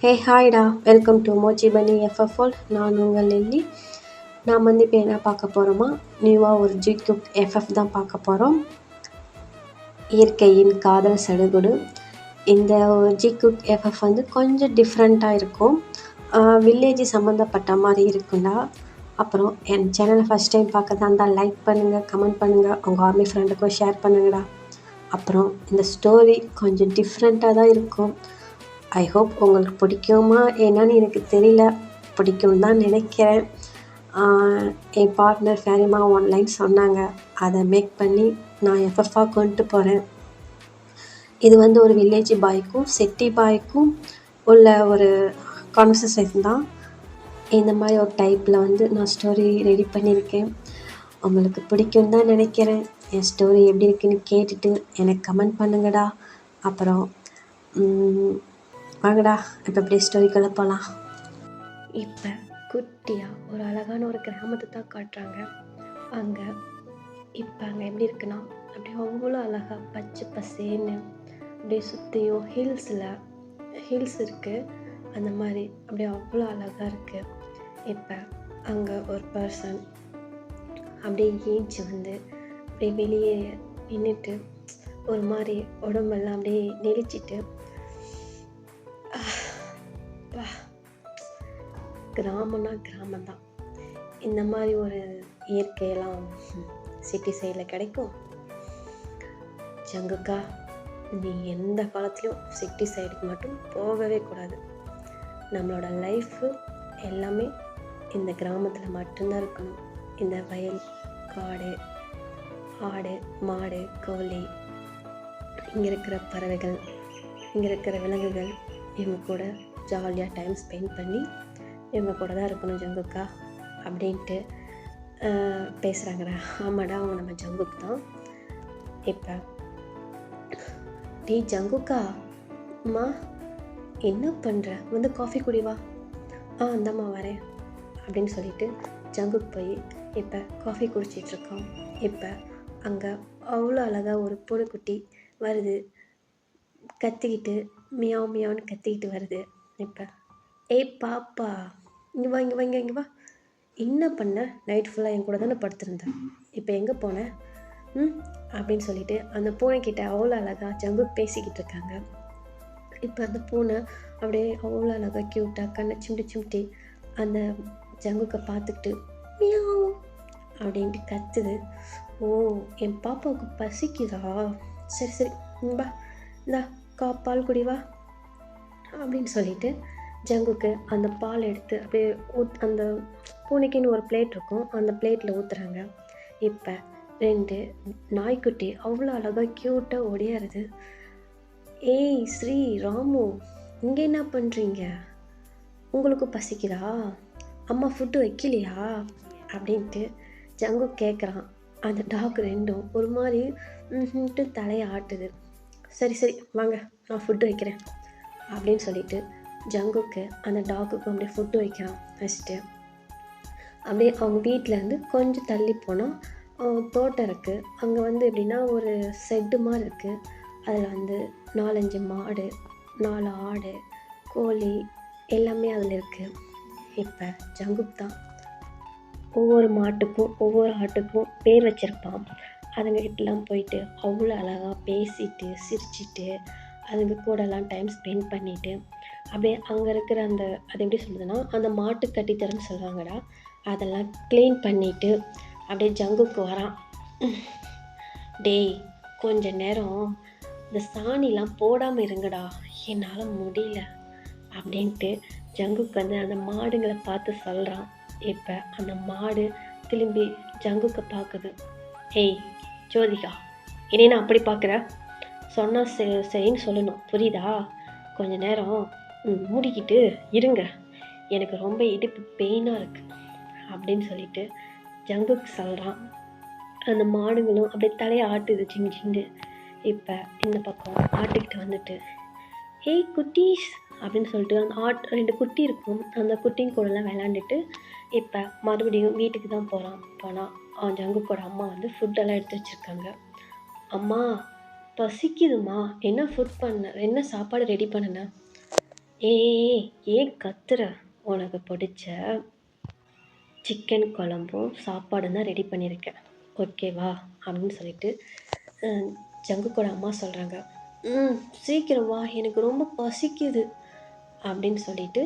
Hey ஹாய்டா, welcome to மோச்சி பனி எஃப்எஃப்ஓல். நான் உங்கள் லில்லி. நாம் இப்போ என்ன பார்க்க போகிறோமா, நியூவாக ஒரு ஜி குக் எஃப்எஃப் தான் பார்க்க போகிறோம். இயற்கையின் காதல் சடுகுடு. இந்த ஜி குக் எஃப்எஃப் கொஞ்சம் டிஃப்ரெண்ட்டாக இருக்கும். வில்லேஜ் சம்மந்தப்பட்ட மாதிரி இருக்குண்டா. அப்புறம் என் சேனலை ஃபஸ்ட் டைம் பார்க்கறதா இருந்தால் லைக் பண்ணுங்கள், கமெண்ட் பண்ணுங்கள், உங்கள் ஆர்மி ஃப்ரெண்டுக்கும் ஷேர் பண்ணுங்கடா. அப்புறம் இந்த ஸ்டோரி கொஞ்சம் டிஃப்ரெண்ட்டாக தான் இருக்கும். ஐ ஹோப் உங்களுக்கு பிடிக்குமா என்னன்னு எனக்கு தெரியல, பிடிக்கும் தான் நினைக்கிறேன். என் பார்ட்னர் ஃபேரிமா ஆன்லைன் சொன்னாங்க, அதை மேக் பண்ணி நான் எஃப்எஃப்பாக கொண்டு போகிறேன். இது ஒரு வில்லேஜ் பாய்க்கும் சிட்டி பாய்க்கும் உள்ள ஒரு கான்வர்சேஷன் தான். இந்த மாதிரி ஒரு டைப்பில் நான் ஸ்டோரி ரெடி பண்ணியிருக்கேன். உங்களுக்கு பிடிக்கும் தான் நினைக்கிறேன். என் ஸ்டோரி எப்படி இருக்குன்னு கேட்டுட்டு எனக்கு கமெண்ட் பண்ணுங்கடா. அப்புறம் வாங்கடா, இப்போ அப்படியே ஸ்டோரிக்குள்ளே போகலாம். இப்போ குட்டியாக ஒரு அழகான ஒரு கிராமத்தை தான் காட்டுறாங்க. அங்கே எப்படி இருக்குன்னா, அப்படியே அவ்வளோ அழகாக பச்சை பசேன்னு அப்படியே சுற்றியும் ஹில்ஸ் இருக்குது. அந்த மாதிரி அப்படியே அவ்வளோ அழகாக இருக்குது. இப்போ அங்கே ஒரு பர்சன் அப்படியே ஏஞ்சி அப்படியே வெளியே நின்றுட்டு ஒரு மாதிரி உடம்பெல்லாம் அப்படியே நெளிச்சிட்டு, கிராமம் தான். இந்த மாதிரி ஒரு இயற்கையெல்லாம் சிட்டி சைடில் கிடைக்கும். ஜங்குக்கா, நீ எந்த காலத்துலையும் சிட்டி சைடுக்கு மட்டும் போகவே கூடாது. நம்மளோட லைஃபு எல்லாமே இந்த கிராமத்தில் மட்டும்தான் இருக்கணும். இந்த வயல், காடு, ஆடு, மாடு, கோழி, இங்கே இருக்கிற பறவைகள், இங்கே இருக்கிற விலங்குகள், இவங்க கூட ஜாலியாக டைம் ஸ்பெண்ட் பண்ணி இவங்க கூட தான் இருக்கணும் ஜங்குக்கா அப்படின்ட்டு பேசுகிறாங்கடா. ஆமாடா, அவங்க நம்ம ஜங்குக் தான். இப்போ டீ ஜங்குக்கா, அம்மா என்ன பண்ணுற, காஃபி குடிவா. அந்தம்மா வரேன் அப்படின்னு சொல்லிட்டு ஜங்குக் போய் இப்போ காஃபி குடிச்சிட்ருக்கோம். இப்போ அங்கே அவ்வளோ அழகாக ஒரு பூனைக்குட்டி வருது, கத்திக்கிட்டு மியாவ் மியான்னு கத்திக்கிட்டு வருது. இப்போ ஏய் பாப்பா, இங்கே வா. என்ன பண்ண? நைட் ஃபுல்லாக என் கூட தானே படுத்திருந்தேன், இப்போ எங்கே போனேன் அப்படின்னு சொல்லிட்டு அந்த பூனைக்கிட்ட அவ்வளோ அழகாக ஜங்குக் பேசிக்கிட்டு இருக்காங்க. இப்போ அந்த பூனை அப்படியே அவ்வளோ அழகாக க்யூட்டாக கண்ணை சிமிட்டி அந்த ஜங்குக்கை பார்த்துக்கிட்டு மியாவ் அப்படின்ட்டு கத்துது. ஓ, என் பாப்பாவுக்கு பசிக்குதா? சரி வா, இந்தா பால் குடிவா அப்படின்னு சொல்லிட்டு ஜங்குக்கு அந்த பால் எடுத்து அப்படியே அந்த பூனைக்குன்னு ஒரு பிளேட் இருக்கும், அந்த பிளேட்டில் ஊற்றுறாங்க. இப்போ 2 நாய்க்குட்டி அவ்வளோ அழகாக க்யூட்டாக ஓடியாருது. ஏய் ஸ்ரீ, ராமு, இங்கே என்ன பண்ணுறீங்க? உங்களுக்கு பசிக்குதா? அம்மா ஃபுட்டு வைக்கலையா அப்படின்ட்டு ஜங்கு கேட்குறான். அந்த டாக் 2ம் ஒரு மாதிரி தலையை ஆட்டுது. சரி வாங்க, நான் ஃபுட்டு வைக்கிறேன் அப்படின்னு சொல்லிட்டு ஜங்குக்கு அந்த டாக்குக்கும் அப்படியே ஃபுட்டு வைக்கிறான். வச்சுட்டு அப்படியே அவங்க வீட்டிலேருந்து கொஞ்சம் தள்ளி போனால் தோட்டம் இருக்குது. அங்கே எப்படின்னா ஒரு செட்டு மாதிரி இருக்குது. அதில் 4-5 மாடு, 4 ஆடு, கோழி எல்லாமே அதில் இருக்குது. இப்போ ஜங்குக் தான் ஒவ்வொரு மாட்டுக்கும் ஒவ்வொரு ஆட்டுக்கும் பேர் வச்சுருப்பான். அதுங்கக்கிட்டலாம் போயிட்டு அவ்வளோ அழகாக பேசிட்டு சிரிச்சிட்டு அதுங்க கூடலாம் டைம் ஸ்பெண்ட் பண்ணிவிட்டு அப்படியே அங்கே இருக்கிற அது எப்படி சொல்லுதுன்னா, அந்த மாட்டு கட்டித்தரன்னு சொல்லுவாங்கடா, அதெல்லாம் க்ளீன் பண்ணிவிட்டு அப்படியே ஜங்குக்கு வரான். டேய், கொஞ்ச நேரம் இந்த சாணிலாம் போடாமல் இருங்கடா, என்னால் முடியல அப்படின்ட்டு ஜங்குக்கு அந்த மாடுங்களை பார்த்து சொல்கிறான். இப்போ அந்த மாடு திரும்பி ஜங்குக்கை பார்க்குது. ஏய் ஜோதிகா, இனி நான் அப்படி பார்க்குற, சொன்னால் சரின்னு சொல்லணும், புரியுதா? கொஞ்ச நேரம் மூடிக்கிட்டு இருங்க, எனக்கு ரொம்ப இடுப்பு பெயினாக இருக்குது அப்படின்னு சொல்லிட்டு ஜங்குக்கு சொல்கிறான். அந்த மாடுங்களும் அப்படியே தலையை ஆட்டுது சின்னு. இப்போ இந்த பக்கம் ஆட்டுக்கிட்ட ஏய் குட்டீஸ் அப்படின்னு சொல்லிட்டு அந்த 2 குட்டி இருக்கும், அந்த குட்டிங்க கூடலாம் விளாண்டுட்டு இப்போ மறுபடியும் வீட்டுக்கு தான் போனால் ஜங்குக்கோட அம்மா ஃபுட்டெல்லாம் எடுத்து வச்சுருக்காங்க. அம்மா பசிக்குதுமா, என்ன சாப்பாடு ரெடி பண்ணுன? ஏய் ஏன் கத்துற? உனக்கு பிடிச்ச சிக்கன் குழம்பும் சாப்பாடும் தான் ரெடி பண்ணியிருக்கேன், ஓகேவா? அப்படின்னு சொல்லிட்டு ஜங்குக்கோட அம்மா சொல்கிறாங்க. ம், சீக்கிரம் வா, எனக்கு ரொம்ப பசிக்குது அப்படின்னு சொல்லிட்டு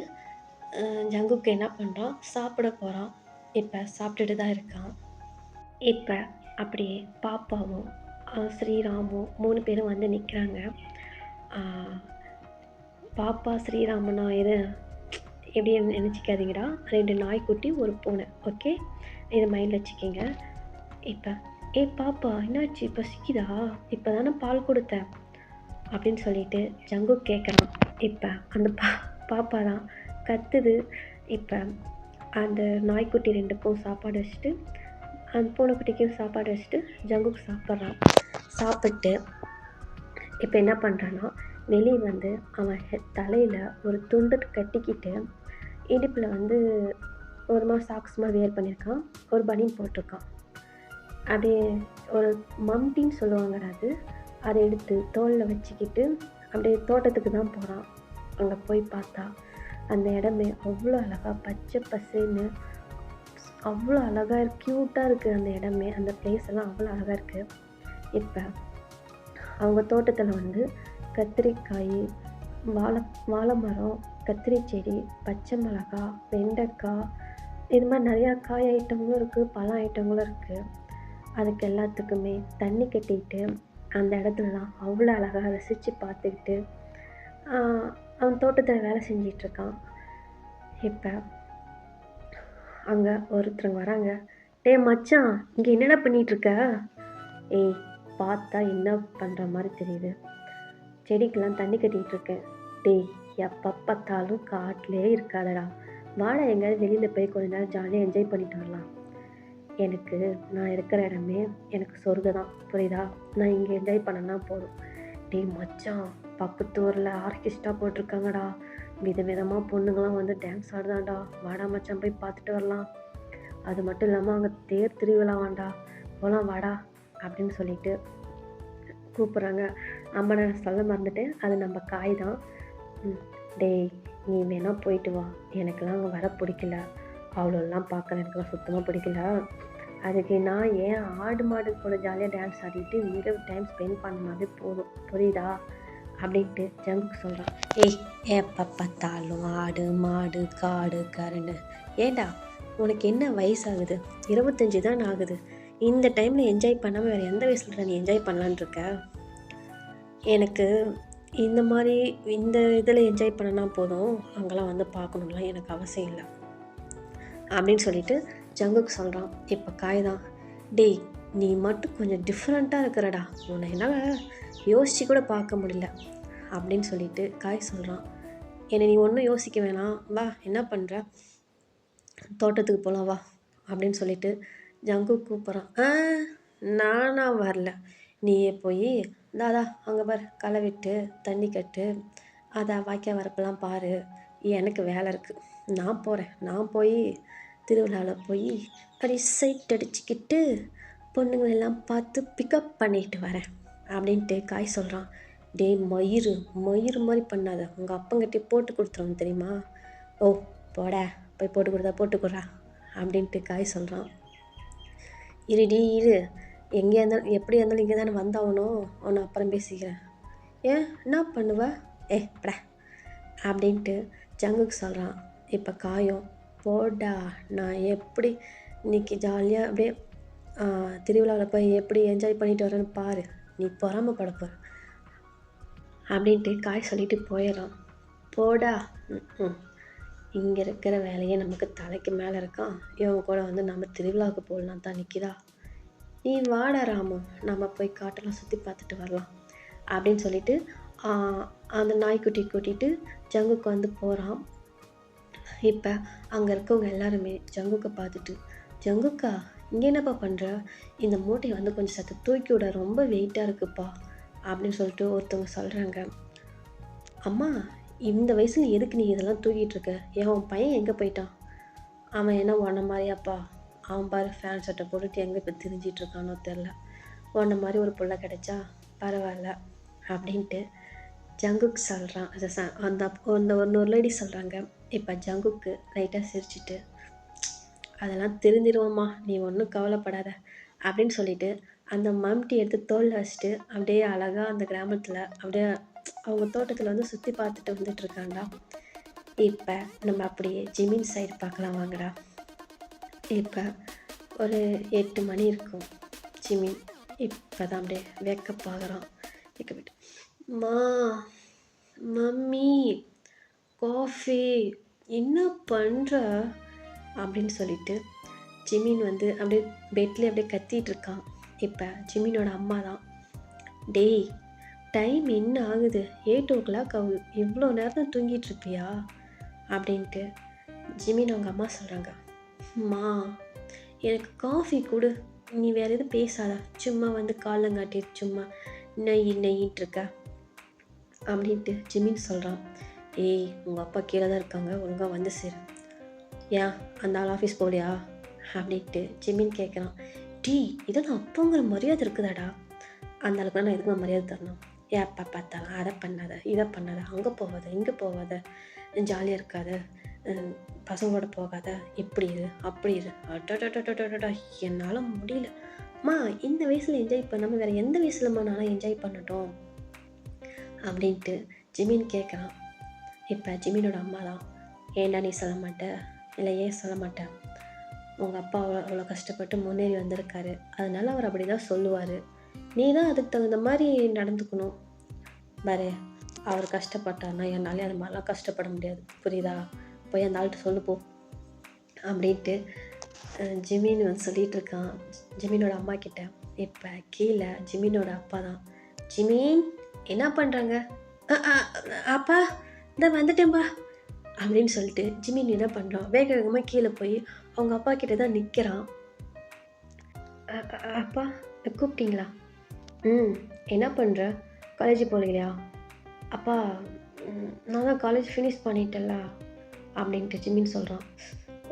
ஜங்குக்கு என்ன பண்ணுறான், சாப்பிட போகிறான். இப்போ சாப்பிட்டுட்டு தான் இருக்கான். இப்போ அப்படியே பாப்பாவும் ஸ்ரீராமும் 3 பேரும் வந்து நிற்கிறாங்க. பாப்பா ஸ்ரீராமனா இது எப்படி நினச்சிக்காதீங்கடா, 2 நாய்க்குட்டி ஒரு பூனை, ஓகே? இதை மைண்டில் வச்சுக்கிங்க. இப்போ பாப்பா என்னாச்சு, பசிக்குதா? இப்போ தானே பால் கொடுத்தேன் அப்படின்னு சொல்லிட்டு ஜங்கு கேட்குறான். இப்போ அந்த பாப்பா தான் கத்துது. இப்போ அந்த நாய்க்குட்டி 2க்கும் சாப்பாடு வச்சுட்டு அந்த பூனைக்குட்டிக்கும் சாப்பாடு வச்சுட்டு ஜங்குக்கு சாப்பிட்றான். சாப்பிட்டு இப்போ என்ன பண்ணுறான்னா, வெளியே வந்து அவன் தலையில் ஒரு துண்டு கட்டிக்கிட்டு இடுப்பில் வந்து ஒரு மாதிரி சாக்ஸ் மாதிரி வேர் பண்ணியிருக்கான், ஒரு பனியன் போட்டிருக்கான். அது ஒரு மம்டின்னு சொல்லுவாங்கடா அது. அதை எடுத்து தோளில் வச்சுக்கிட்டு அப்படியே தோட்டத்துக்கு தான் போகிறான். அங்கே போய் பார்த்தா அந்த இடமே அவ்வளோ அழகாக பச்சை பசேன்னு அவ்வளோ அழகாக க்யூட்டாக இருக்குது. அந்த இடமே, அந்த பிளேஸ் எல்லாம் அவ்வளோ அழகாக இருக்குது. இப்போ அவங்க தோட்டத்தில் வந்து கத்திரிக்காய், வாழை மரம், கத்திரி செடி, பச்சை மிளகாய், வெண்டைக்காய், இது மாதிரி நிறையா காய் ஐட்டங்களும் இருக்குது, பழ ஐட்டங்களும் இருக்குது. அதுக்கு எல்லாத்துக்குமே தண்ணி கட்டிக்கிட்டு அந்த இடத்துலலாம் அவ்வளோ அழகாக ரசித்து பார்த்துக்கிட்டு அவன் தோட்டத்தில் வேலை செஞ்சிட்ருக்கான். இப்போ அங்கே ஒருத்தருங்க வராங்க. டேய் மச்சான், இங்கே என்னடா பண்ணிகிட்ருக்க? ஏய், பார்த்தா என்ன பண்ணுற மாதிரி தெரியுது, செடிக்கெல்லாம் தண்ணி கட்டிகிட்டு இருக்கேன். டேய், எப்போ பார்த்தாலும் காட்டிலே இருக்காதடா, வாடா எங்கேயாவது வெளியில் போய் கொஞ்ச நேரம் ஜாலியாக என்ஜாய் பண்ணிட்டு வரலாம். எனக்கு நான் இருக்கிற இடமே எனக்கு சொர்க்கம் தான், புரியுதா? நான் இங்கே என்ஜாய் பண்ணனா போதும். டேய் மச்சான், பக்கத்து ஊரில் ஆர்கெஸ்ட்ரா போட்டிருக்காங்கடா, விதவிதமாக பொண்ணுங்களாம் வந்து டான்ஸ் ஆடுதாண்டா, வாடா மச்சான் போய் பார்த்துட்டு வரலாம். அது மட்டும் இல்லாமல் அங்கே தேர் திருவிழாவாண்டா, போகலாம் வாடா அப்படின்னு சொல்லிட்டு கூப்பிட்றாங்க. அம்மா நான் சொல்ல மறந்துட்டேன், அது நம்ம காய் தான். டேய், நீ வேணால் போயிட்டு வா, எனக்கெல்லாம் அங்கே வர பிடிக்கல, அவ்வளோலாம் பார்க்க எனக்குலாம் சுத்தமாக பிடிக்கல. அதுக்கு நான் ஏன் ஆடு மாடு கூட ஜாலியாக டான்ஸ் ஆடிட்டு இரவு டைம் ஸ்பெண்ட் பண்ணாலே போதும், புரியுதா? அப்படின்ட்டு ஜங்குக்கு சொல்கிறான். ஏய், எப்போ பார்த்தாலும் ஆடு மாடு காடு கரண்டு, ஏண்டா உனக்கு என்ன வயசாகுது? 25 தான் ஆகுது. இந்த டைமில் என்ஜாய் பண்ணாமல் வேறு எந்த வயசில் நீ என்ஜாய் பண்ணலான் இருக்க? எனக்கு இந்த மாதிரி இந்த இதில் என்ஜாய் பண்ணனா போதும், அங்கெல்லாம் வந்து பார்க்கணும்லாம் எனக்கு அவசியம் இல்லை அப்படின்னு சொல்லிட்டு ஜங்குக்கு சொல்கிறான். இப்போ காய் தான், டேய் நீ மட்டும் கொஞ்சம் டிஃப்ரெண்ட்டாக இருக்கிறடா, உன்னை என்னால் யோசித்து கூட பார்க்க முடியல அப்படின்னு சொல்லிட்டு காய் சொல்கிறான். என்னை நீ ஒன்றும் யோசிக்க வேணாம், வா என்ன பண்ணுற, தோட்டத்துக்கு போகலாம் வா அப்படின்னு சொல்லிட்டு ஜங்கு கூப்பிட்றான். நானா வரல, நீயே போய் தாதா அங்கே பாரு, களை விட்டு தண்ணி கட்டு, அதை வாய்க்கால் வரப்பெல்லாம் பாரு, எனக்கு வேலை இருக்குது, நான் போகிறேன். நான் போய் திருவிழாவில் போய் அப்படி சைட் அடிச்சுக்கிட்டு பொண்ணுங்களெல்லாம் பார்த்து பிக்கப் பண்ணிட்டு வரேன் அப்படின்ட்டு காய் சொல்கிறான். டேய் மயிறு மாதிரி பண்ணாத, உங்கள் அப்பங்கிட்டே போட்டு கொடுத்துருவோம் தெரியுமா? ஓ போட, போய் போட்டு கொடுறா அப்படின்ட்டு காய் சொல்கிறான். இருடி இரு, எங்கேயா இருந்தாலும் எப்படியா இருந்தாலும் இங்கே தானே வந்தாகணும், அவனை அப்புறம் பேசிக்கிறேன். ஏன் என்ன பண்ணுவ? பட அப்படின்ட்டு ஜங்குக்கு சொல்கிறான். இப்போ காயும், போடா நான் எப்படி இன்றைக்கி ஜாலியாக அப்படியே திருவிழாவில் போய் எப்படி என்ஜாய் பண்ணிட்டு வரேன்னு பாரு, நீ பொறாமப்பட போகிற அப்படின்ட்டு காய் சொல்லிட்டு போயிடறான். போடா, இங்கே இருக்கிற வேலையே நமக்கு தலைக்கு மேலே இருக்கான், இவங்க கூட வந்து நம்ம திருவிழாவுக்கு போடலாம் தான் நிற்கிதா, நீ வாடா ராமு, நம்ம போய் காட்டெல்லாம் சுற்றி பார்த்துட்டு வரலாம் அப்படின்னு சொல்லிட்டு அந்த நாய்க்குட்டி கூட்டிகிட்டு ஜங்குக்கு வந்து போகிறான். இப்போ அங்கே இருக்கவங்க எல்லாருமே ஜங்குக்கை பார்த்துட்டு, ஜங்குக்கா இங்கே என்னப்பா பண்ணுற, இந்த மூட்டையை வந்து கொஞ்சம் சத்து தூக்கி விட, ரொம்ப வெயிட்டாக இருக்குப்பா அப்படின்னு சொல்லிட்டு ஒருத்தவங்க சொல்கிறாங்க. அம்மா, இந்த வயசில் எதுக்கு நீ இதெல்லாம் தூக்கிட்டு இருக்க, என் பையன் எங்கே போயிட்டான்? அவன் என்ன உன்ன மாதிரியாப்பா, அவன் பாரு ஃபேன் சட்டை போட்டுட்டு எங்கே இப்போ திரிஞ்சிட்ருக்கானோ தெரில, உன்ன மாதிரி ஒரு பிள்ளை கிடைச்சா பரவாயில்ல அப்படின்ட்டு ஜங்குக்கு சொல்கிறான். அது அந்த அந்த இன்னொரு லேடி சொல்கிறாங்க. இப்போ ஜங்குக்கு லைட்டாக சிரிச்சிட்டு, அதெல்லாம் திருந்திருவோம்மா, நீ ஒன்றும் கவலைப்படாத அப்படின்னு சொல்லிட்டு அந்த மம்டி எடுத்து தோளில் வச்சுட்டு அப்படியே அழகாக அந்த கிராமத்தில் அப்படியே அவங்க தோட்டத்தில் வந்து சுற்றி பார்த்துட்டு வந்துட்டு இருக்காண்டா. இப்போ நம்ம அப்படியே ஜிமின் சைடு பார்க்கலாம் வாங்கடா. இப்போ ஒரு 8 மணி இருக்கும். ஜிமின் இப்போ தான் அப்படியே வேக்கப் ஆகுறான். வேக்கப்பட்டு, மா மம்மி காஃபி என்ன பண்ணுற அப்படின்னு சொல்லிட்டு ஜிமின் வந்து அப்படியே பெட்லேயே அப்படியே கத்திட்டு இருக்கான். இப்போ ஜிமினோட அம்மா தான், டேய் டைம் என்ன ஆகுது, 8 o'clock ஆகுது, இவ்வளோ நேரம் தூங்கிட்டு இருப்பியா அப்படின்ட்டு ஜிமின் அவங்க அம்மா சொல்கிறாங்க. அம்மா எனக்கு காஃபி கொடு, நீ வேறு எதுவும் பேசாத, சும்மா வந்து காலங்காட்டி சும்மா நெய்யிட்டு இருக்க அப்படின்ட்டு ஜிமின் சொல்கிறான். ஏய் உங்கள் அப்பா கீழே தான் இருக்காங்க, ஒழுங்காக வந்து சேரு. ஏன் அந்த ஆள் ஆஃபீஸ் போகலையா அப்படின்ட்டு ஜிமின் கேட்குறான். டீ இதெல்லாம் அப்போங்கிற மரியாதை இருக்குதாடா, அந்த அளவுக்கு நான் எதுக்கு மரியாதை தரணும்? ஏப்பா பார்த்தாலும் அதை பண்ணாத இதை பண்ணாத, அங்கே போகாத இங்கே போகாத, ஜாலியாக இருக்காத, பசங்களோட போகாத, இப்படி இரு அப்படி இரு, அடடடடடடா என்னால் முடியல. அம்மா இந்த வயசில் என்ஜாய் பண்ணாமல் வேறு எந்த வயசுலம்மா நானும் என்ஜாய் பண்ணட்டும் அப்படின்ட்டு ஜிமின் கேட்குறான். இப்போ ஜிமினோட அம்மா தான், ஏன்டா நீ சொல்ல மாட்ட, இல்லை ஏன் சொல்ல மாட்டேன், உங்கள் அப்பா அவ்வளோ கஷ்டப்பட்டு முன்னேறி வந்திருக்காரு, அதனால அவர் அப்படி தான் சொல்லுவார், நீ தான் அதுக்கு தகுந்த மாதிரி நடந்துக்கணும். பாரு அவர் கஷ்டப்பட்டார்னா என்னாலே அது மாதிரிலாம் கஷ்டப்பட முடியாது, புரியுதா, போய் அந்த ஆள்கிட்ட சொல்லுப்போ அப்படின்ட்டு ஜிமின் வந்து சொல்லிகிட்டு இருக்கான் ஜிமினோட அம்மா கிட்ட. இப்போ கீழே ஜிமினோட அப்பா தான், ஜிமின் என்ன பண்ணுறாங்க, அப்பா இந்த வந்துட்டேன்பா அப்படின்னு சொல்லிட்டு ஜிமின் என்ன பண்ணுறான், வேக வேகமாக கீழே போய் அவங்க அப்பா கிட்ட தான் நிற்கிறான். அப்பா கூப்பிட்டீங்களா? என்ன பண்ணுற, காலேஜ் போகலையா? அப்பா நான் தான் காலேஜ் ஃபினிஷ் பண்ணிட்டேன்ல அப்படின்ட்டு ஜிமின் சொல்கிறான்.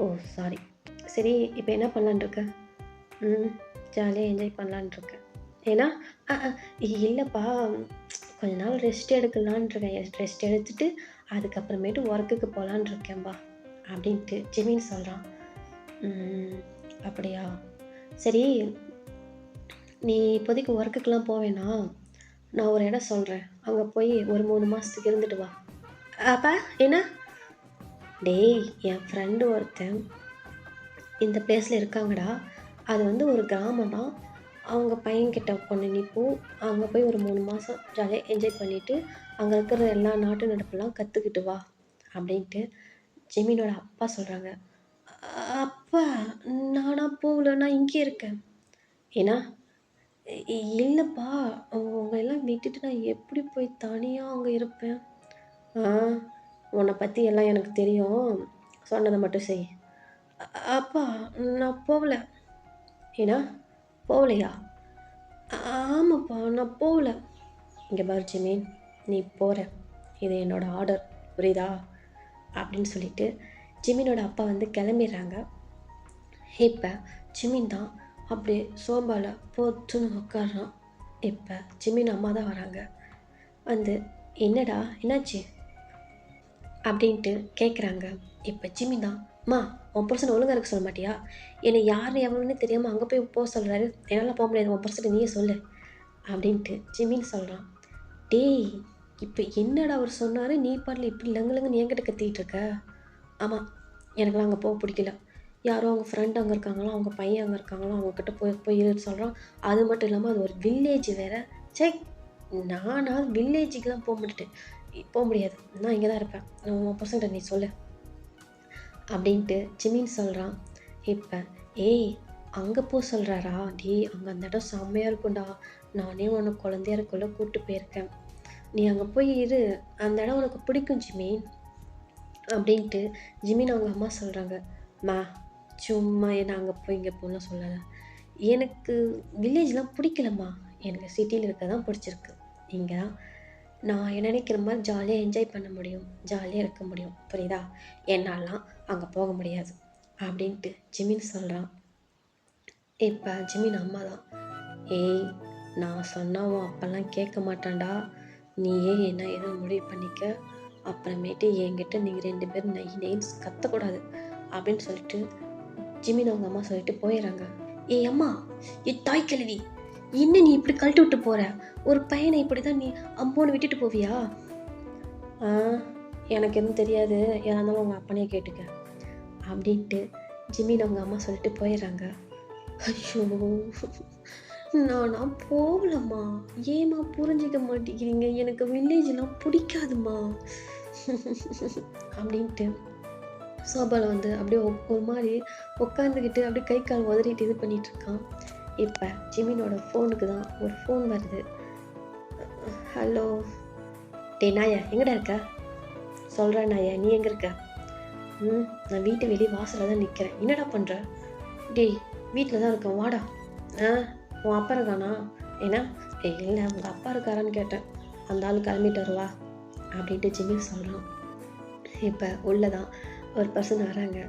ஓ சாரி, சரி இப்போ என்ன பண்ணலான் இருக்க? ஜாலியாக என்ஜாய் பண்ணலான் இருக்கேன். ஏன்னா இல்லைப்பா கொஞ்ச நாள் ரெஸ்ட் எடுக்கலான் இருக்கேன், ரெஸ்ட் எடுத்துட்டு அதுக்கப்புறமேட்டு ஒர்க்குக்கு போகலான் இருக்கேன்பா அப்படின்ட்டு ஜிமின் சொல்கிறான். அப்படியா, சரி நீ இப்போதைக்கு ஒர்க்குக்கெலாம் போவேனா, நான் ஒரு இடம் சொல்கிறேன், அங்கே போய் ஒரு 3 மாதத்துக்கு இருந்துட்டு வா. அப்பா என்ன? டேய் என் ஃப்ரெண்டு ஒருத்தன் இந்த பிளேஸில் இருக்காங்கடா, அது வந்து ஒரு கிராமம் தான், அவங்க பையன்கிட்ட பொண்ணு நீ போ, அங்கே போய் ஒரு 3 மாதம் ஜாலியாக என்ஜாய் பண்ணிவிட்டு அங்கே இருக்கிற எல்லா நாட்டு நடப்பெல்லாம் கற்றுக்கிட்டு வா அப்படின்ட்டு ஜிமினோட அப்பா சொல்கிறாங்க. அப்பா நானா போகல, நான் இங்கே இருக்கேன். ஏன்னா இல்லைப்பா அவங்க எல்லாம் விட்டுட்டு நான் எப்படி போய் தனியாக அங்கே இருப்பேன்? உன்னை பற்றி எல்லாம் எனக்கு தெரியும், சொன்னதை மட்டும் செய். அப்பா நான் போகல. ஏன்னா போகலையா? ஆமாப்பா நான் போகல. இங்கே பாரு ஜிமின், நீ போகிற, இது என்னோடய ஆர்டர், புரியுதா அப்படின்னு சொல்லிட்டு ஜிமினோட அப்பா வந்து கிளம்பிடுறாங்க. இப்போ ஜிமின் தான் அப்படியே சோபாவில் போத்துன்னு உட்காடுறான். இப்போ ஜிமின் அம்மா தான் வராங்க. வந்து என்னடா என்னாச்சு அப்படின்ட்டு கேட்குறாங்க. இப்போ ஜிமின் தான், அம்மா உன் பர்சன் ஒழுங்காக இருக்க சொல்ல மாட்டியா, என்னை யார் எவ்வளோன்னு தெரியாமல் அங்கே போய் போக சொல்கிறாரு, என்னால் போக முடியாது, உன் பர்சன் நீயே சொல்லு அப்படின்ட்டு ஜிமின் சொல்கிறான். டேய் இப்போ என்னடா அவர் சொன்னார், நீ பாடல இப்படி லங்குலங்குன்னு என்கிட்ட கத்திக்கிட்டு இருக்க? ஆமாம் எனக்குலாம் அங்கே போக பிடிக்கல, யாரோ அவங்க ஃப்ரெண்ட் அங்கே இருக்காங்களோ, அவங்க பையன் அங்கே இருக்காங்களோ, அவங்கக்கிட்ட போய் சொல்கிறான். அது மட்டும் இல்லாமல் அது ஒரு வில்லேஜ் வேறு. சரி நானாவது வில்லேஜுக்கெலாம் போக முடியாது, நான் இங்கே தான் இருப்பேன், உன் பசங்கிட்ட நீ சொல்லு அப்படின்ட்டு ஜிமின் சொல்கிறான். இப்போ ஏய் அங்கே போக சொல்கிறாரா, அங்கே அந்த இடம் செம்மையாக இருக்கும்டா, நானே உனக்கு குழந்தையா இருக்குள்ள கூப்பிட்டு போயிருக்கேன், நீ அங்கே போய் இரு, அந்த இடம் உனக்கு பிடிக்கும் ஜிமின் அப்படின்ட்டு ஜிமின் அவங்க அம்மா சொல்கிறாங்க. மா சும்மா என்ன அங்கே போய் இங்கே போகலாம் சொல்லாத, எனக்கு வில்லேஜ்லாம் பிடிக்கலம்மா, எனக்கு சிட்டியில் இருக்க தான் பிடிச்சிருக்கு, இங்கே தான் நான் நினைக்கிற மாதிரி ஜாலியாக என்ஜாய் பண்ண முடியும், ஜாலியாக இருக்க முடியும், புரியுதா, என்னாலாம் அங்கே போக முடியாது அப்படின்ட்டு ஜிமின் சொல்கிறான். இப்போ ஜிமின் அம்மா தான், ஏய் நான் சொன்னாவும் அப்பெல்லாம் கேட்க மாட்டான்டா, நீயே என்ன ஏதோ முடிவு பண்ணிக்க, அப்புறமேட்டு என்கிட்ட நீங்கள் 2 பேரும் நெய்ன்னு கத்தக்கூடாது அப்படின்னு சொல்லிட்டு ஜிமின் அவங்க அம்மா சொல்லிட்டு போயிடுறாங்க. ஏய் அம்மா, தாய் கிழவி, என்ன நீ இப்படி கழட்டி விட்டு போற? ஒரு பையனை இப்படி தான் நீ அம்போன்னு விட்டுட்டு போவியா? எனக்கு எதுவும் தெரியாது, ஏதா இருந்தாலும் உங்கள் அப்பனே கேட்டுக்க அப்படின்ட்டு ஜிமின் அவங்க அம்மா சொல்லிட்டு போயிடுறாங்க. ஐயோ, நான் போகலம்மா, ஏம்மா புரிஞ்சிக்க மாட்டேங்கிறீங்க, எனக்கு வில்லேஜ்லாம் பிடிக்காதுமா அப்படின்ட்டு சோபாவில் அப்படியே ஒரு மாதிரி உட்காந்துக்கிட்டு அப்படியே கை கால் உதறிட்டு இது பண்ணிகிட்ருக்கான். இப்போ ஜிமினோட ஃபோனுக்கு தான் ஒரு ஃபோன் வருது. ஹலோ, டே நாயா, எங்கடா இருக்க? சொல்கிறேன் நாயா, நீ எங்கே இருக்க? நான் வீட்டை வெளியே வாசலில் தான் நிற்கிறேன். என்னடா பண்ணுற? டேய், வீட்டில் தான் இருக்கேன், வாடா. உன் அப்பா இருக்கானா? ஏன்னா இல்லை, உங்கள் அப்பா இருக்காரான்னு கேட்டேன். அந்த ஆள் கிளம்பிட்டு வருவா அப்படின்ட்டு ஜிமின் சொல்கிறான். இப்போ உள்ளதான் ஒரு பர்சன் வராங்க.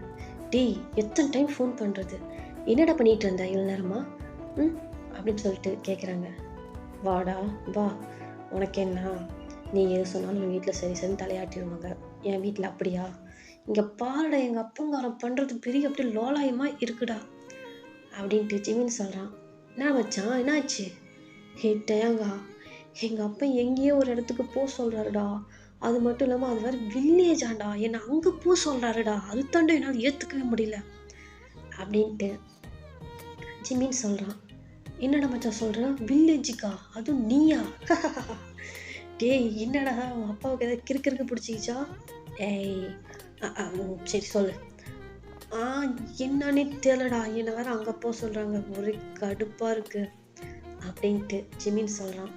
டேய், எத்தனை டைம் ஃபோன் பண்ணுறது, என்னடா பண்ணிகிட்டு இருந்த இவ்வளோ நேரமா அப்படின்னு சொல்லிட்டு கேட்குறாங்க. வாடா வா, உனக்கு என்ன, நீ எது சொன்னாலும் என் வீட்டில் சரி சரின்னு தலையாட்டிடுவாங்க. என் வீட்டில் அப்படியா? இங்கே பாருடா, எங்கள் அப்பங்காரம் பண்ணுறது பெரிய அப்படியே லோலாயமாக இருக்குடா அப்படின்ட்டு ஜிமின் சொல்கிறான். என்ன மச்சான், என்னாச்சு? கேட்டேங்க, எங்கள் அப்பா எங்கேயோ ஒரு இடத்துக்கு போக சொல்கிறாருடா. அது மட்டும் இல்லாமல் அது வேறு வில்லேஜாண்டா, என்னை அங்கே போக சொல்கிறாருடா. அது தாண்டா என்னால் ஏற்றுக்கவே முடியல அப்படின்ட்டு ஜிமின் சொல்கிறான். என்னடா மச்சான் சொல்கிறேன், வில்லேஜுக்கா? அதுவும் நீயா? டேய், என்னடா உன் அப்பாவுக்கு எதாவது கிறுக்கிறுக்கு பிடிச்சிக்கிச்சா? ஏய், சரி சொல்லு. என்னன்னே தெரியலடா, என்னை வேற அங்கே போக சொல்கிறாங்க, ஒரே கடுப்பாக இருக்குது அப்படின்ட்டு ஜிமின் சொல்கிறான்.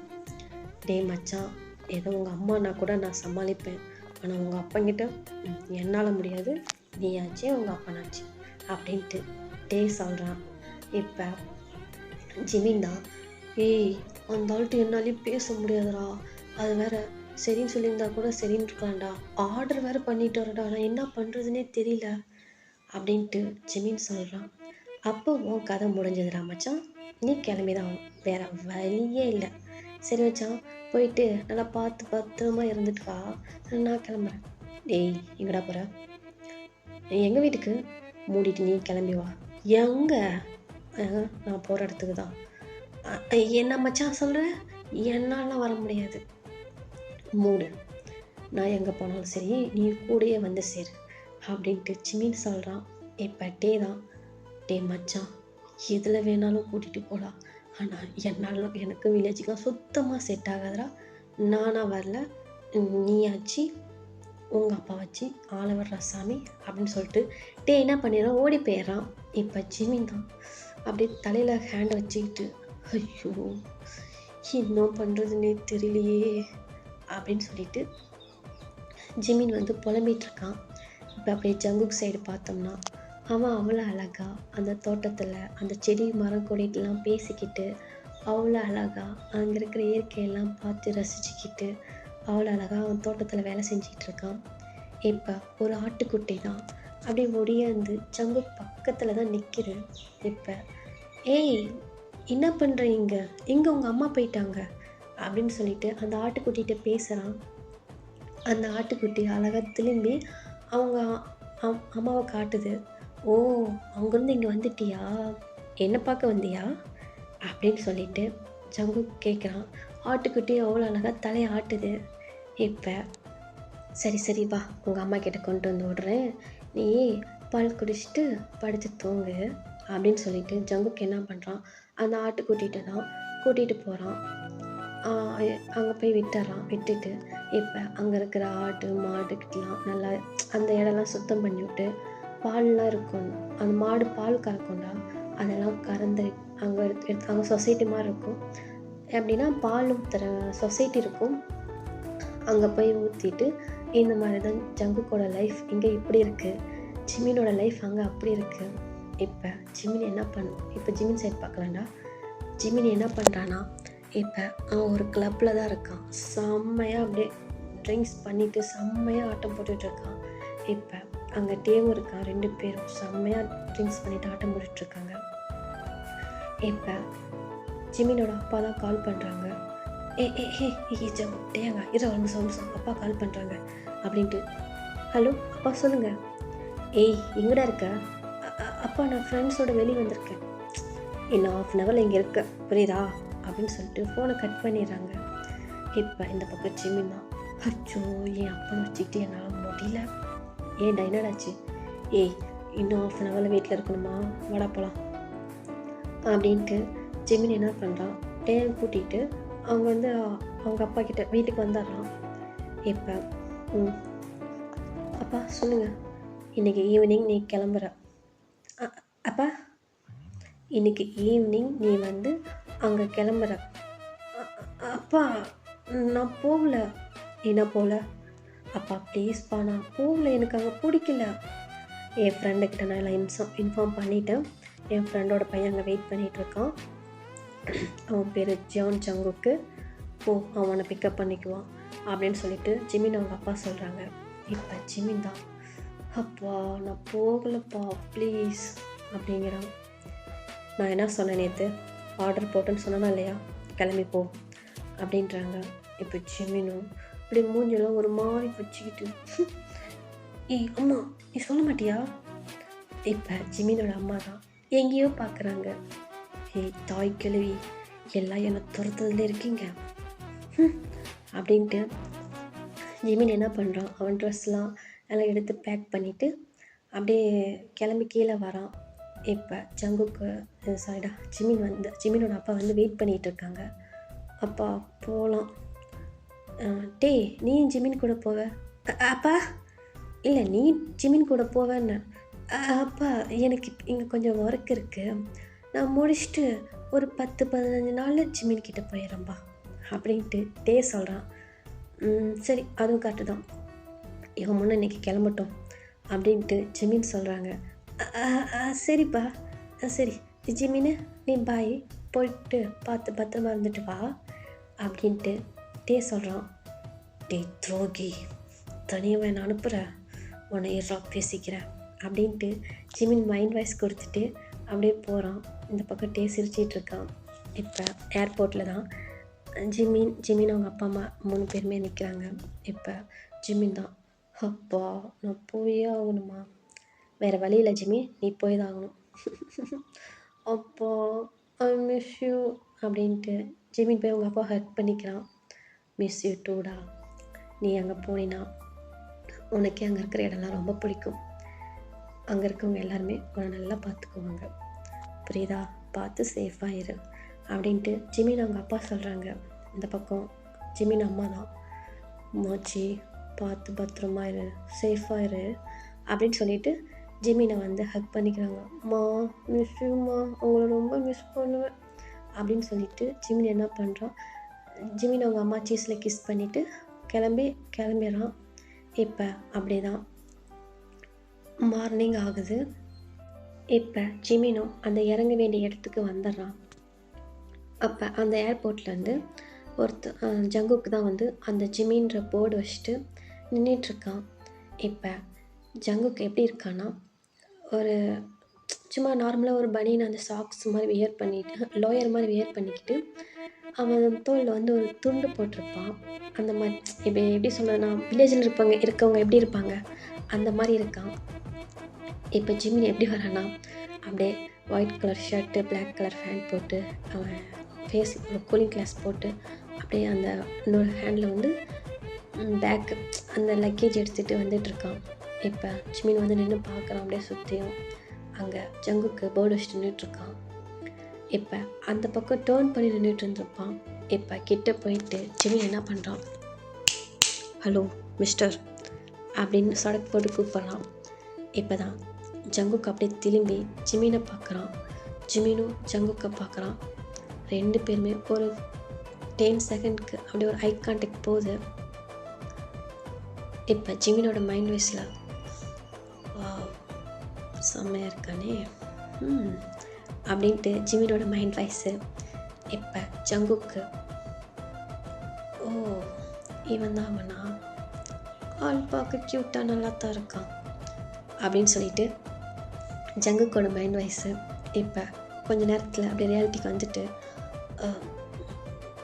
டேய் மச்சான், ஏதோ உங்கள் அம்மானா கூட நான் சமாளிப்பேன், ஆனால் உங்கள் அப்பங்கிட்ட என்னால் முடியாது, நீயாச்சு உங்கள் அப்பனாச்சு அப்படின்ட்டு டேய் சொல்கிறான். இப்போ ஜிமின் தான், ஏய் அந்த ஆள்கிட்ட என்னாலையும் பேச முடியாதுடா, அது வேற சரின்னு சொல்லியிருந்தா கூட சரின்னு இருக்கலாம்டா, ஆர்டர் வேறு பண்ணிட்டு வரடா, நான் என்ன பண்ணுறதுனே தெரியல அப்படின்ட்டு ஜிமின் சொல்கிறான். அப்போ உன் கதை முடிஞ்சதுடா மச்சான், நீ கிளம்பிதான் வேற வழியே இல்லை. சரி மச்சான், போயிட்டு நல்லா பார்த்து பத்திரமா இருந்துட்டு வா, நான் கிளம்புறேன். டேய், எங்கடா போகிற? எங்கள் வீட்டுக்கு. மூடிட்டு நீ கிளம்பி வா. எங்கே? நான் போகிற இடத்துக்கு தான். என்ன மச்சான் சொல்கிற? என்னாலாம் வர முடியாது, மூடு. நான் எங்கே போனாலும் சரி, நீ கூடயே வந்து சேரு அப்படின்ட்டு ஜிமின் சொல்கிறான். இப்போ டே தான், டே மச்சான், எதில் வேணாலும் கூட்டிகிட்டு போகலாம், ஆனால் எனக்கு வில்லேஜுக்கெலாம் சுத்தமாக செட் ஆகாதுடா. நானாக வரல, நீயாச்சு உங்கள் அப்பா வச்சு ஆளை வர்ற சாமி அப்படின்னு சொல்லிட்டு டே என்ன பண்ணிடுறான், ஓடி போயிடுறான். இப்போ ஜிமின் தான் அப்படியே தலையில் ஹேண்டை வச்சுக்கிட்டு, ஐயோ என்ன பண்ணுறதுன்னே தெரியலையே அப்படின்னு சொல்லிட்டு ஜிமின் புலம்பிகிட்ருக்கான். இப்போ அப்படியே ஜங்குக் சைடு பார்த்தோம்னா, அவன் அவ்வளோ அழகா அந்த தோட்டத்தில் அந்த செடி மரம் கொடிட்டெலாம் பேசிக்கிட்டு, அவ்வளோ அழகா அங்கே இருக்கிற இயற்கையெல்லாம் பார்த்து ரசிச்சுக்கிட்டு அவ்வளோ அழகா அவன் தோட்டத்தில் வேலை செஞ்சிகிட்டு இருக்கான். இப்போ ஒரு ஆட்டுக்குட்டி தான் அப்படியே ஒடியாந்து ஜங்குக் பக்கத்தில் தான் நிற்கிது. இப்போ ஏய் என்ன பண்ணுறீங்க, எங்கே உங்கள் அம்மா போயிட்டாங்க அப்படின்னு சொல்லிட்டு அந்த ஆட்டுக்குட்டிகிட்ட பேசுகிறான். அந்த ஆட்டுக்குட்டி அழகாக திரும்பி அவங்க அம்மாவை காட்டுது. ஓ, அங்கேருந்து இங்கே வந்துட்டியா, என்ன பார்க்க வந்தியா அப்படின்னு சொல்லிட்டு ஜங்குக் கேட்குறான். ஆட்டுக்குட்டி அவ்வளோ அழகாக தலையை ஆட்டுது. இப்போ சரி சரி வா, உங்கள் அம்மா கிட்ட கொண்டு வந்து விடுறேன், நீ பால் குடிச்சிட்டு படுத்து தூங்கு அப்படின்னு சொல்லிட்டு ஜங்குக் என்ன பண்ணுறான், அந்த ஆட்டுக்குட்டிகிட்ட தான் கூட்டிகிட்டு போகிறான். அங்கே போய் விட்டுட்டு இப்போ அங்கே இருக்கிற ஆடு மாடுக்கிட்டலாம் நல்லா அந்த இடம்லாம் சுத்தம் பண்ணி விட்டு, பால்லாம் இருக்கும், அந்த மாடு பால் கறக்கும்டா, அதெல்லாம் கறந்து அங்கே சொசைட்டி மாதிரி இருக்கும். எப்படின்னா பால் ஊற்றுற சொசைட்டி இருக்கும், அங்கே போய் ஊற்றிட்டு இந்த மாதிரி தான் ஜங்குக்கோட லைஃப் இங்கே இப்படி இருக்குது, ஜிமினோட லைஃப் அங்கே அப்படி இருக்குது. இப்போ ஜிமின் சைட் பார்க்கலாம்டா. ஜிமின் என்ன பண்ணுறான்னா, இப்போ அவன் ஒரு கிளப்பில் தான் இருக்கான், செம்மையாக அப்படியே ட்ரிங்க்ஸ் பண்ணிவிட்டு செம்மையாக ஆட்டம் போட்டுட்ருக்கான். இப்போ அங்கே டேவும் இருக்கான், 2 பேரும் செம்மையாக ட்ரிங்க்ஸ் பண்ணிவிட்டு ஆட்டம் போட்டுட்ருக்காங்க. இப்போ ஜிமினோட அப்பா தான் கால் பண்ணுறாங்க. ஜங்கு டேங்க இரு ஒரு நிமிஷம் அப்பா கால் பண்ணுறாங்க அப்படின்ட்டு. ஹலோ அப்பா சொல்லுங்கள். ஏய் எங்கடா இருக்க? அப்பா நான் ஃப்ரெண்ட்ஸோட வெளியே வந்திருக்கேன், இன்னும் 1/2 இங்கே இருக்க புரியுதா அப்படின்னு சொல்லிட்டு ஃபோனை கட் பண்ணிடுறாங்க. இப்போ இந்த பக்கம் ஜிமின் தான், அச்சோ என் அப்பனை வச்சுக்கிட்டு என்னால் முடியல. ஏன் டைனடாச்சு? ஏய் இன்னும் 1/2 வீட்டில் இருக்கணுமா, வாடா போகலாம் அப்படின்ட்டு ஜிமின் என்ன பண்ணுறான், டேன் கூட்டிகிட்டு அவங்க வந்து அவங்க அப்பா கிட்ட வீட்டுக்கு வந்துடுறான். இப்போ அப்பா சொல்லுங்கள், இன்றைக்கி ஈவினிங் நீ கிளம்புற. அப்பா இன்றைக்கி ஈவினிங் நீ வந்து அங்கே கிளம்புற. அப்பா நான் போகல. என்ன போகல? அப்பா ப்ளீஸ்ப்பா நான் போகல, எனக்கு அங்கே பிடிக்கல. என் ஃப்ரெண்டுக்கிட்ட நான் எல்லாம் இன்ஃபார்ம் பண்ணிவிட்டேன். என் ஃப்ரெண்டோட பையன் அங்கே வெயிட் பண்ணிகிட்ருக்கான். அவன் பேர் ஜங்குக்கு, போ அவனை பிக்கப் பண்ணிக்குவான் அப்படின்னு சொல்லிட்டு ஜிமின் அவங்க அப்பா சொல்கிறாங்க. இப்போ ஜிமின் தான், அப்பா நான் போகலப்பா ப்ளீஸ் அப்படிங்கிறான். நான் என்ன சொன்னேன் நேற்று, ஆர்டர் போட்டுன்னு சொன்னேன்னா இல்லையா, கிளம்பி போ அப்படின்றாங்க. இப்போ ஜிமினும் இப்படி மூஞ்செல்லாம் ஒரு மாதிரி வச்சுக்கிட்டு, ஏய் அம்மா நீ சொல்ல மாட்டியா? இப்போ ஜிமினோட அம்மா தான் எங்கேயோ பார்க்குறாங்க. ஏய் தாய் கிழவி எல்லாம் என்னை துரத்துறதுல இருக்கீங்க அப்படின்ட்டு ஜிமின் என்ன பண்ணுறான், அவன் ட்ரெஸ்லாம் எல்லாம் எடுத்து பேக் பண்ணிவிட்டு அப்படியே கிளம்பி கீழே வரான். இப்போ ஜங்குக்கு சாரிடா ஜிமினோட அப்பா வந்து வெயிட் பண்ணிகிட்டு இருக்காங்க. அப்பா போகலாம். டே நீ ஜிமின் கூட போவ? அப்பா இல்லை நீ ஜிமின் கூட போவேன்னு. அப்பா எனக்கு இங்கே கொஞ்சம் ஒர்க் இருக்குது, நான் முடிச்சுட்டு ஒரு 10-15 நாளில் ஜிமின் கிட்டே போயிடுறேன்பா அப்படின்ட்டு டே சொல்கிறான். சரி அதுவும் கரெக்டு தான், இவன் முன்னே இன்றைக்கி கிளம்பட்டும் அப்படின்ட்டு ஜிமின் சொல்கிறாங்க. சரிப்பா சரி ஜிமின்னு நீ பாய், போயிட்டு பார்த்து பத்திரமா இருந்துட்டு வா அப்படின்ட்டு டே சொல்கிறான். டே துரோகி, தனியாக நான் அனுப்புகிறேன், உன்னை ஏறாக பேசிக்கிறேன் அப்படின்ட்டு ஜிமின் மைண்ட் வாய்ஸ் கொடுத்துட்டு அப்படியே போகிறான். இந்த பக்கம் டே சிரிச்சிட்டு இருக்கான். இப்போ ஏர்போர்ட்டில் தான் ஜிமின் அவங்க அப்பா அம்மா 3 பேருமே நிற்கிறாங்க. இப்போ ஜிமின் தான், அப்பா நான் போயே ஆகணுமா, வேறு வழி இல்லை ஜிமி நீ போய் தான் ஆகணும். அப்பா ஐ மிஸ் யூ அப்படின்ட்டு ஜிமின் போய் அவங்க அப்பா ஹெல்ப் பண்ணிக்கிறான். மிஸ் யூ டூடா, நீ அங்கே போனீன்னா உனக்கே அங்கே இருக்கிற இடம்லாம் ரொம்ப பிடிக்கும், அங்கே இருக்கவங்க எல்லாருமே உன்னை நல்லா பார்த்துக்குவாங்க புரியுதா, பார்த்து சேஃபாக இரு அப்படின்ட்டு ஜிமின் அவங்க அப்பா சொல்கிறாங்க. இந்த பக்கம் ஜிமின் அம்மா தான், மாச்சி பார்த்து பத்திரமா இரு, சேஃபாக இரு அப்படின்னு சொல்லிட்டு ஜிமினை வந்து ஹக் பண்ணிக்கிறாங்க. மா மிஸ் யூமா, அவங்கள ரொம்ப மிஸ் பண்ணுவேன் அப்படின்னு சொல்லிட்டு ஜிமின் என்ன பண்ணுறான், ஜிமின் அவங்க அம்மா சீஸில் கிஸ் பண்ணிவிட்டு கிளம்பிடுறான். இப்போ அப்படியே தான் மார்னிங் ஆகுது. இப்போ ஜிமினும் அந்த இறங்க வேண்டிய இடத்துக்கு வந்துடுறான். அப்போ அந்த ஏர்போர்ட்லேருந்து ஜங்குக்கு தான் வந்து அந்த ஜிமின்ற போர்டு வச்சுட்டு நின்றுட்டுருக்கான். இப்போ ஜங்குக்கு எப்படி இருக்கான்னா, ஒரு சும்மா நார்மலாக ஒரு பனியன் அந்த சாக்ஸ் மாதிரி வியர் பண்ணிவிட்டு லோயர் மாதிரி வியர் பண்ணிக்கிட்டு அவன் தோளில் வந்து ஒரு துண்டு போட்டிருப்பான். அந்த மாதிரி எப்படி சொல்கிறதுனா, வில்லேஜில் இருக்கவங்க எப்படி இருப்பாங்க அந்த மாதிரி இருக்கான். இப்போ ஜிமின் எப்படி வரானா, அப்படியே white colour shirt, black colour pant போட்டு, அவன் ஃபேஸ் கூலிங் கிளாஸ் போட்டு அப்படியே அந்த இன்னொரு ஹேண்டில் வந்து பேக்கு அந்த லக்கேஜ் எடுத்துகிட்டு வந்துட்டுருக்கான். இப்போ ஜிமின் வந்து நின்று பார்க்குறான் அப்படியே சுற்றியும். அங்கே ஜங்குக்கு போர்டு வச்சுட்டு நின்றுட்டுருக்கான். இப்போ அந்த பக்கம் டேர்ன் பண்ணி நின்றுட்டு இருந்திருப்பான். இப்போ கிட்ட போயிட்டு ஜிமின் என்ன பண்ணுறான், ஹலோ மிஸ்டர் அப்படின்னு சடக்கு போட்டு கூப்பிட்றான். இப்போ தான் ஜங்குக்கு அப்படியே திரும்பி ஜிமினை பார்க்குறான். ஜிமினும் ஜங்குக்கை பார்க்குறான். 2 பேருமே ஒரு 10 செகண்ட்க்கு அப்படியே ஒரு ஐ கான்டாக்ட் போகுது. இப்போ ஜிமினோட மைண்ட் வாய்ஸில் செம்மையாக இருக்கானே அப்படின்ட்டு ஜிமினோட மைண்ட் வாய்ஸு. இப்போ ஜங்குக்கு, ஓ இவன் தான் அவனா, ஆள் பார்க்க க்யூட்டாக நல்லா தான் இருக்கான் அப்படின்னு சொல்லிட்டு ஜங்குக்கோட மைண்ட் வாய்ஸு. இப்போ கொஞ்ச நேரத்தில் அப்படியே ரியாலிட்டிக்கு வந்துட்டு,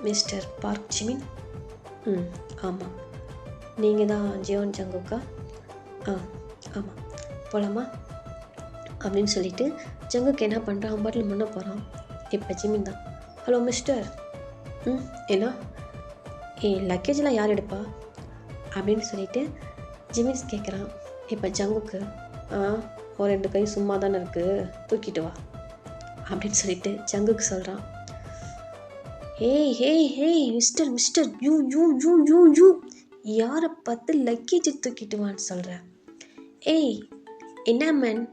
மிஸ்டர் பார்க் ஜிமின். ம், ஆமாம். நீங்கள் தான் ஜியோன் ஜங்குக்கா? ஆ, ஆமாம். போகலாமா அப்படின்னு சொல்லிட்டு ஜங்குக்கு என்ன பண்ணுறான், அவன் பாட்டில் முன்னே போகிறான். இப்போ ஜிமின் தான், ஹலோ மிஸ்டர். ம், ஏன்னா லக்கேஜெலாம் யார் எடுப்பா அப்படின்னு சொல்லிட்டு ஜிமின்ஸ் கேட்குறான். இப்போ ஜங்குக்கு, ஒரு 2 கை சும்மா தானே இருக்குது, தூக்கிட்டு வா அப்படின்னு சொல்லிட்டு ஜங்குக்கு சொல்கிறான். ஏய் hey hey mister mister you you you you you யாரை பார்த்து லக்கேஜை தூக்கிட்டு வான்னு சொல்கிற? ஏய் என்ன மேன்,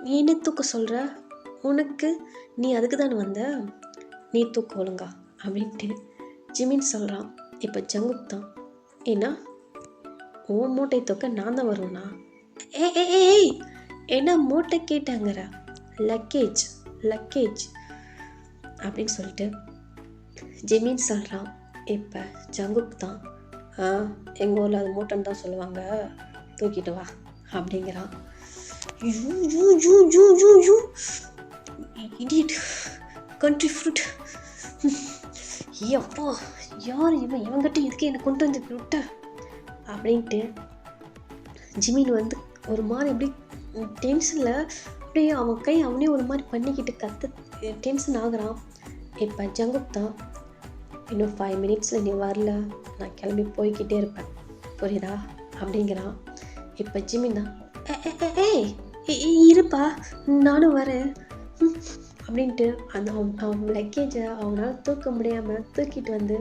நீ என்ன தூக்க சொல்கிற? உனக்கு நீ அதுக்கு தானே வந்த, நீ தூக்க ஒழுங்கா அப்படின்ட்டு ஜிமின் சொல்கிறான். இப்போ ஜங்குக் தான், ஏன்னா ஓ மூட்டை தூக்க நான் தான் வருவேண்ணா. ஏய் என்ன மூட்டை கேட்டாங்கிற? லக்கேஜ் லக்கேஜ் அப்படின்னு சொல்லிட்டு ஜிமின் சொல்கிறான். இப்போ ஜங்குக் தான், எங்கள் ஊரில் அது மூட்டைன்னு தான் சொல்லுவாங்க, தூக்கிட்டு வா அப்படிங்கிறான். You you you you you you idiot country fruit. அப்பா யார் இவங்கிட்ட இதுக்கு என்னை கொண்டு வந்து விட்ட அப்படின்ட்டு ஜிமின் வந்து ஒரு மாதிரி எப்படி டென்ஷனில் அப்படியே அவன் கை அவனே ஒரு மாதிரி பண்ணிக்கிட்டு டென்ஷன் ஆகுறான். இப்போ ஜங்குக் தான், இன்னும் 5 மினிட்ஸில் நீ வரல, நான் கிளம்பி போய்கிட்டே இருப்பேன், புரியுதா அப்படிங்கிறான். இப்போ ஜிமின் தான், ஏய் இருப்பா நானும் வரேன் அப்படின்ட்டு அவன் லக்கேஜை அவனால் தூக்க முடியாமல் தூக்கிட்டு வந்து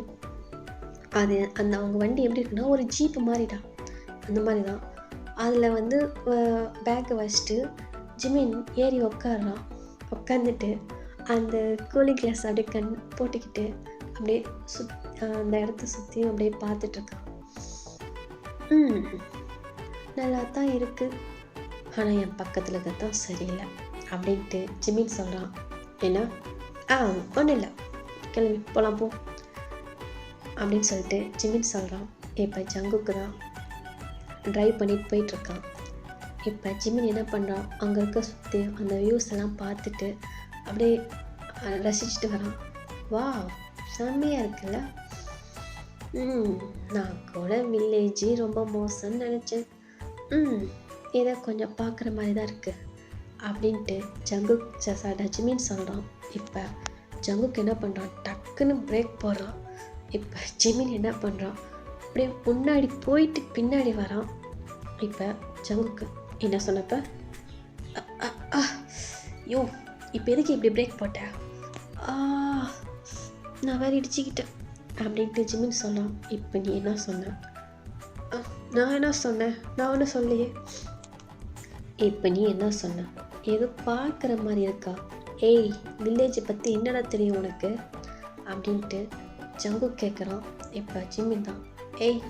அவங்க வண்டி எப்படி இருக்குன்னா ஒரு ஜீப்பு மாதிரிடா, அந்த மாதிரி தான். அதில் வந்து பேக்கை வச்சுட்டு ஜிமின் ஏறி உட்காந்துட்டு அந்த கூலிங் கிளாஸ் அப்படியே போட்டுக்கிட்டு அப்படியே அந்த இடத்த சுற்றியும் அப்படியே பார்த்துட்ருக்கான். நல்லா தான் இருக்குது, ஆனால் என் பக்கத்தில் இருக்கிறதான் சரியில்லை அப்படின்ட்டு ஜிமின் சொல்கிறான். ஏன்னா ஒன்றும் இல்லை, கிளம்பி போகலாம் போ அப்படின்னு சொல்லிட்டு ஜிமின் சொல்கிறான். இப்போ ஜங்குக்கு தான் ட்ரைவ் பண்ணிட்டு போயிட்டுருக்கான். இப்போ ஜிமின் என்ன பண்ணுறான், அங்கே இருக்க சுற்றி அந்த வியூஸ் எல்லாம் பார்த்துட்டு அப்படியே ரசிச்சுட்டு வரான். வா செம்மையாக இருக்குல்ல, நான் கூட வில்லேஜ் ரொம்ப மோசம்னு நினச்சேன், இதை கொஞ்சம் பார்க்குற மாதிரி தான் இருக்குது அப்படின்ட்டு ஜிமின் சொல்கிறான். இப்போ ஜங்குக்கு என்ன பண்ணுறான், டக்குன்னு பிரேக் போடுறான். இப்போ ஜிமின் என்ன பண்ணுறான், அப்படியே முன்னாடி போயிட்டு பின்னாடி வரான். இப்போ ஜங்குக்கு என்ன சொன்னப்ப, யோ இப்போ எதுக்கு இப்படி பிரேக் போட்டேன், நான் வேறு இடிச்சுக்கிட்டேன் அப்படின்ட்டு ஜிமின் சொன்னான். இப்போ நீ என்ன சொன்ன? நான் என்ன சொன்னேன், நான் ஒன்றும் சொல்லையே. இப்போ நீ என்ன சொன்ன, ஏதோ பார்க்குற மாதிரி இருக்கா, ஏய் வில்லேஜை பற்றி என்னடா தெரியும் உனக்கு அப்படின்ட்டு ஜங்கு கேட்குறான். இப்போ ஜிமின் தான், ஏய்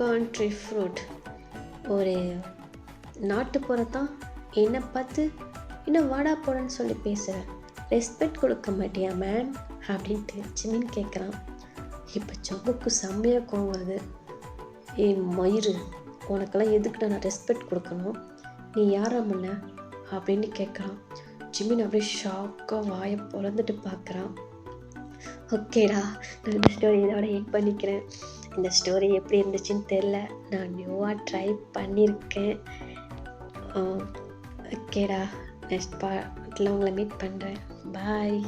கண்ட்ரி ஃப்ரூட், ஒரு நாட்டுப்புறத்தான் என்னை பார்த்து இன்னும் வாடா போடன்னு சொல்லி பேசுகிறேன், ரெஸ்பெக்ட் கொடுக்க மாட்டியா மேன் அப்படின்ட்டு ஜிமின் கேட்குறான். இப்போ ஜங்குக்கு செம்மையாக கோவம் வருது. ஏய் மயிறு, உனக்கெல்லாம் எதுக்குடா நான் ரெஸ்பெக்ட் கொடுக்கணும், நீ யாரா முன்ன அப்படின்னு கேட்குறான். ஜிமின் அப்படியே ஷாக்காக வாயை பிறந்துட்டு பார்க்குறான். ஓகேடா, நான் இந்த ஸ்டோரி இதோட எட் பண்ணிக்கிறேன். இந்த ஸ்டோரி எப்படி இருந்துச்சுன்னு தெரில, நான் நியூவாக ட்ரை பண்ணியிருக்கேன். ஓகேடா, நெக்ஸ்ட் பார்ட்டில் உங்களை மீட் பண்ணுறேன். பாய்.